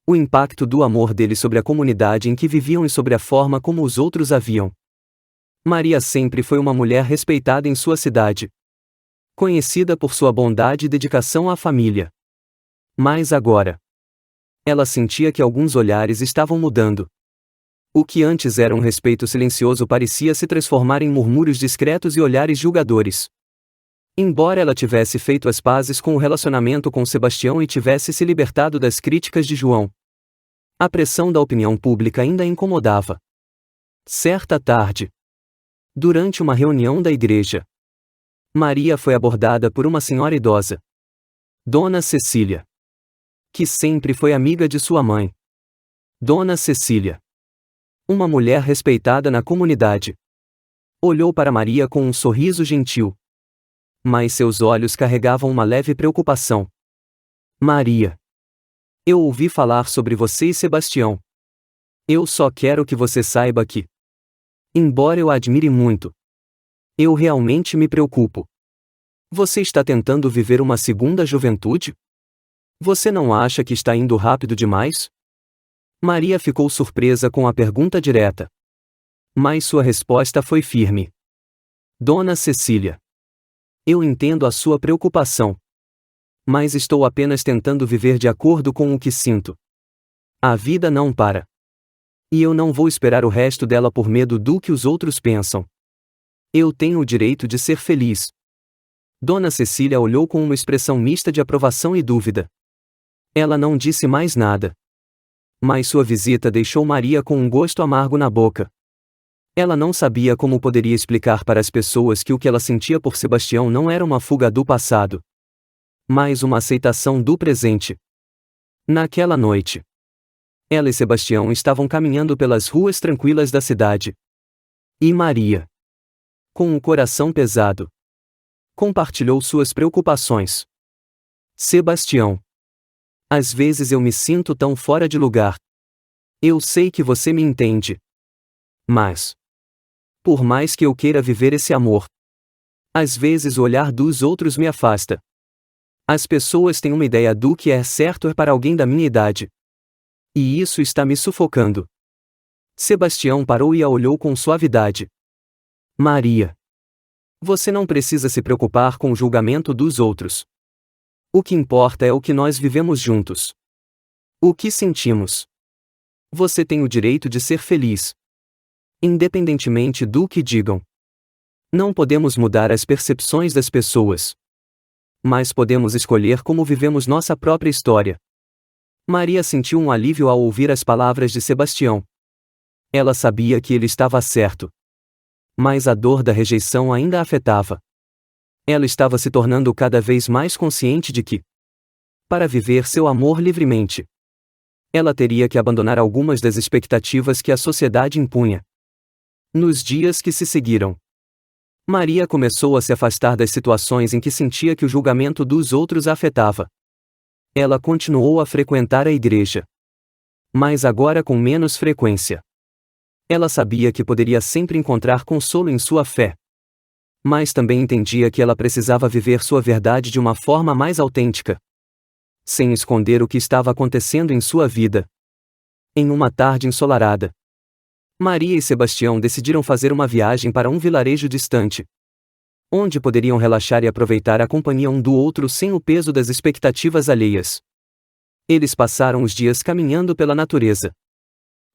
O impacto do amor dele sobre a comunidade em que viviam e sobre a forma como os outros a viam. Maria sempre foi uma mulher respeitada em sua cidade, conhecida por sua bondade e dedicação à família. Mas agora, ela sentia que alguns olhares estavam mudando. O que antes era um respeito silencioso parecia se transformar em murmúrios discretos e olhares julgadores. Embora ela tivesse feito as pazes com o relacionamento com Sebastião e tivesse se libertado das críticas de João, a pressão da opinião pública ainda a incomodava. Certa tarde, durante uma reunião da igreja, Maria foi abordada por uma senhora idosa, Dona Cecília, que sempre foi amiga de sua mãe. Dona Cecília, uma mulher respeitada na comunidade, olhou para Maria com um sorriso gentil. Mas seus olhos carregavam uma leve preocupação. Maria, eu ouvi falar sobre você e Sebastião. Eu só quero que você saiba que, embora eu a admire muito, eu realmente me preocupo. Você está tentando viver uma segunda juventude? Você não acha que está indo rápido demais? Maria ficou surpresa com a pergunta direta. Mas sua resposta foi firme. Dona Cecília, eu entendo a sua preocupação. Mas estou apenas tentando viver de acordo com o que sinto. A vida não para. E eu não vou esperar o resto dela por medo do que os outros pensam. Eu tenho o direito de ser feliz. Dona Cecília olhou com uma expressão mista de aprovação e dúvida. Ela não disse mais nada. Mas sua visita deixou Maria com um gosto amargo na boca. Ela não sabia como poderia explicar para as pessoas que o que ela sentia por Sebastião não era uma fuga do passado, mas uma aceitação do presente. Naquela noite, ela e Sebastião estavam caminhando pelas ruas tranquilas da cidade. E Maria, com o coração pesado, compartilhou suas preocupações. Sebastião, às vezes eu me sinto tão fora de lugar. Eu sei que você me entende. Mas, por mais que eu queira viver esse amor, às vezes o olhar dos outros me afasta. As pessoas têm uma ideia do que é certo para alguém da minha idade. E isso está me sufocando. Sebastião parou e a olhou com suavidade. Maria, você não precisa se preocupar com o julgamento dos outros. O que importa é o que nós vivemos juntos. O que sentimos. Você tem o direito de ser feliz, independentemente do que digam. Não podemos mudar as percepções das pessoas, mas podemos escolher como vivemos nossa própria história. Maria sentiu um alívio ao ouvir as palavras de Sebastião. Ela sabia que ele estava certo. Mas a dor da rejeição ainda a afetava. Ela estava se tornando cada vez mais consciente de que, para viver seu amor livremente, ela teria que abandonar algumas das expectativas que a sociedade impunha. Nos dias que se seguiram, Maria começou a se afastar das situações em que sentia que o julgamento dos outros a afetava. Ela continuou a frequentar a igreja, mas agora com menos frequência. Ela sabia que poderia sempre encontrar consolo em sua fé, mas também entendia que ela precisava viver sua verdade de uma forma mais autêntica, sem esconder o que estava acontecendo em sua vida. Em uma tarde ensolarada, Maria e Sebastião decidiram fazer uma viagem para um vilarejo distante, onde poderiam relaxar e aproveitar a companhia um do outro sem o peso das expectativas alheias. Eles passaram os dias caminhando pela natureza,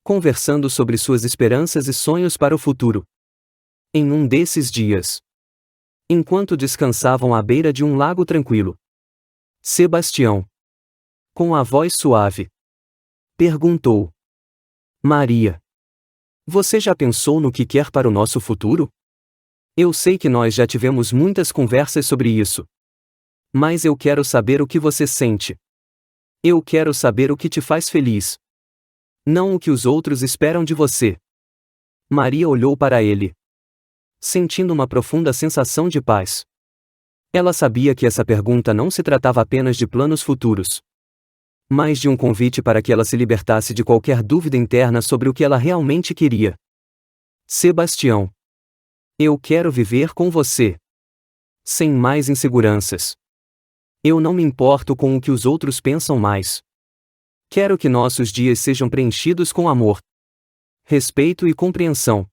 conversando sobre suas esperanças e sonhos para o futuro. Em um desses dias, enquanto descansavam à beira de um lago tranquilo, Sebastião, com a voz suave, perguntou: Maria, você já pensou no que quer para o nosso futuro? Eu sei que nós já tivemos muitas conversas sobre isso. Mas eu quero saber o que você sente. Eu quero saber o que te faz feliz. Não o que os outros esperam de você. Maria olhou para ele, sentindo uma profunda sensação de paz. Ela sabia que essa pergunta não se tratava apenas de planos futuros, mas de um convite para que ela se libertasse de qualquer dúvida interna sobre o que ela realmente queria. Sebastião, eu quero viver com você, sem mais inseguranças. Eu não me importo com o que os outros pensam mais. Quero que nossos dias sejam preenchidos com amor, respeito e compreensão.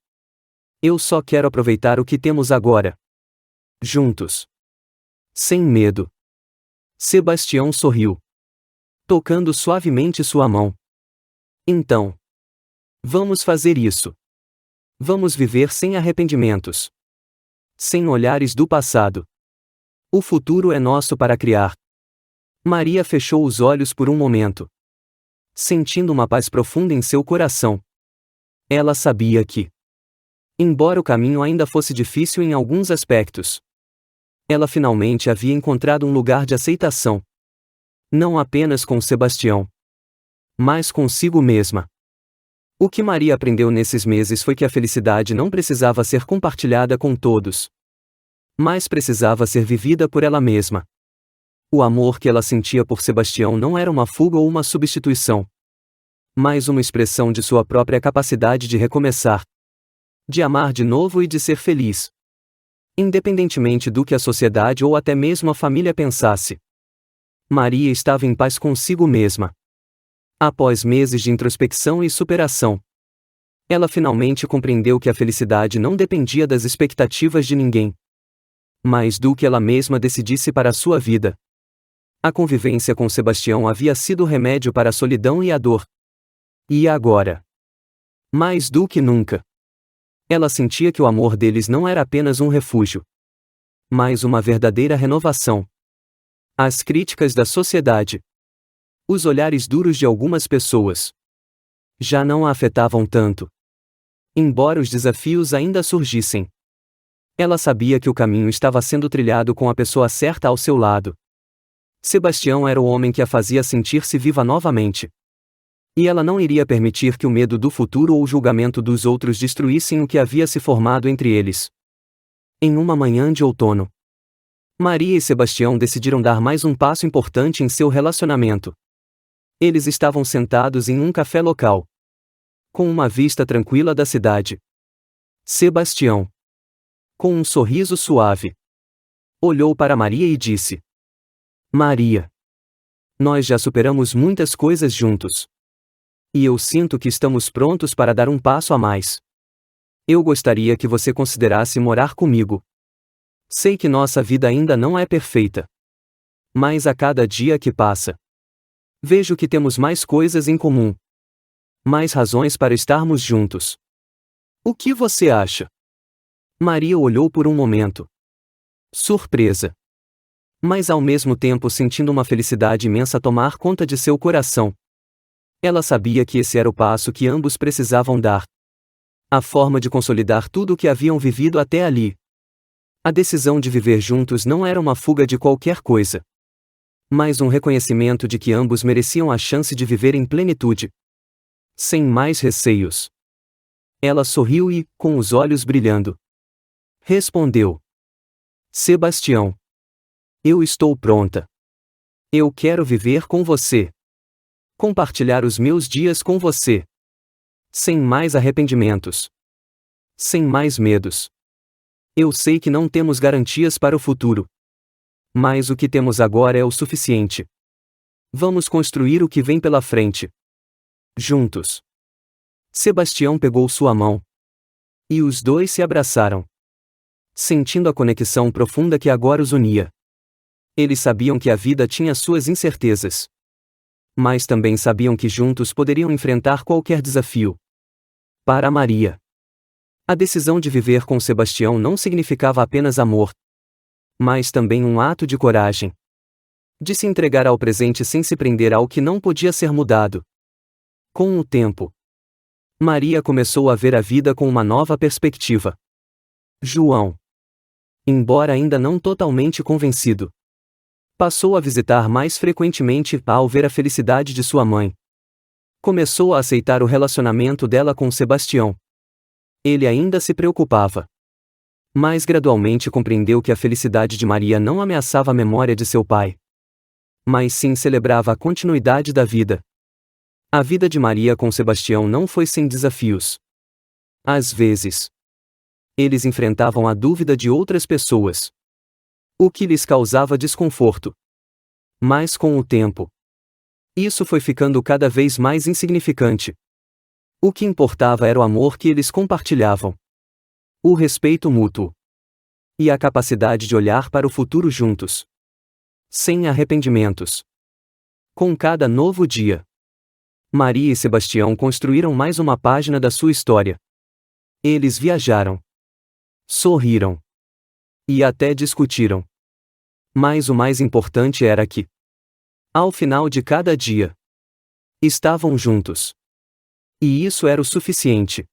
Eu só quero aproveitar o que temos agora, juntos, sem medo. Sebastião sorriu, tocando suavemente sua mão. Então, vamos fazer isso. Vamos viver sem arrependimentos, sem olhares do passado. O futuro é nosso para criar. Maria fechou os olhos por um momento, sentindo uma paz profunda em seu coração. Ela sabia que, embora o caminho ainda fosse difícil em alguns aspectos, ela finalmente havia encontrado um lugar de aceitação. Não apenas com Sebastião, mas consigo mesma. O que Maria aprendeu nesses meses foi que a felicidade não precisava ser compartilhada com todos, mas precisava ser vivida por ela mesma. O amor que ela sentia por Sebastião não era uma fuga ou uma substituição, mais uma expressão de sua própria capacidade de recomeçar, de amar de novo e de ser feliz. Independentemente do que a sociedade ou até mesmo a família pensasse. Maria estava em paz consigo mesma. Após meses de introspecção e superação, ela finalmente compreendeu que a felicidade não dependia das expectativas de ninguém, mas do que ela mesma decidisse para a sua vida. A convivência com Sebastião havia sido o remédio para a solidão e a dor. E agora? Mais do que nunca, ela sentia que o amor deles não era apenas um refúgio, mas uma verdadeira renovação. As críticas da sociedade, os olhares duros de algumas pessoas, já não a afetavam tanto. Embora os desafios ainda surgissem, ela sabia que o caminho estava sendo trilhado com a pessoa certa ao seu lado. Sebastião era o homem que a fazia sentir-se viva novamente. E ela não iria permitir que o medo do futuro ou o julgamento dos outros destruíssem o que havia se formado entre eles. Em uma manhã de outono, Maria e Sebastião decidiram dar mais um passo importante em seu relacionamento. Eles estavam sentados em um café local, com uma vista tranquila da cidade. Sebastião, com um sorriso suave, olhou para Maria e disse: Maria, nós já superamos muitas coisas juntos. E eu sinto que estamos prontos para dar um passo a mais. Eu gostaria que você considerasse morar comigo. Sei que nossa vida ainda não é perfeita, mas a cada dia que passa, vejo que temos mais coisas em comum, mais razões para estarmos juntos. O que você acha? Maria olhou por um momento, surpresa, mas ao mesmo tempo sentindo uma felicidade imensa tomar conta de seu coração. Ela sabia que esse era o passo que ambos precisavam dar. A forma de consolidar tudo o que haviam vivido até ali. A decisão de viver juntos não era uma fuga de qualquer coisa, mas um reconhecimento de que ambos mereciam a chance de viver em plenitude, sem mais receios. Ela sorriu e, com os olhos brilhando, respondeu: Sebastião, eu estou pronta. Eu quero viver com você. Compartilhar os meus dias com você. Sem mais arrependimentos. Sem mais medos. Eu sei que não temos garantias para o futuro, mas o que temos agora é o suficiente. Vamos construir o que vem pela frente. Juntos. Sebastião pegou sua mão. E os dois se abraçaram, sentindo a conexão profunda que agora os unia. Eles sabiam que a vida tinha suas incertezas, mas também sabiam que juntos poderiam enfrentar qualquer desafio. Para Maria, a decisão de viver com Sebastião não significava apenas amor, mas também um ato de coragem. De se entregar ao presente sem se prender ao que não podia ser mudado. Com o tempo, Maria começou a ver a vida com uma nova perspectiva. João, embora ainda não totalmente convencido, passou a visitar mais frequentemente ao ver a felicidade de sua mãe. Começou a aceitar o relacionamento dela com Sebastião. Ele ainda se preocupava, mas gradualmente compreendeu que a felicidade de Maria não ameaçava a memória de seu pai, mas sim celebrava a continuidade da vida. A vida de Maria com Sebastião não foi sem desafios. Às vezes, eles enfrentavam a dúvida de outras pessoas, o que lhes causava desconforto. Mas com o tempo, isso foi ficando cada vez mais insignificante. O que importava era o amor que eles compartilhavam, o respeito mútuo e a capacidade de olhar para o futuro juntos, sem arrependimentos. Com cada novo dia, Maria e Sebastião construíram mais uma página da sua história. Eles viajaram, sorriram e até discutiram. Mas o mais importante era que, ao final de cada dia, estavam juntos. E isso era o suficiente.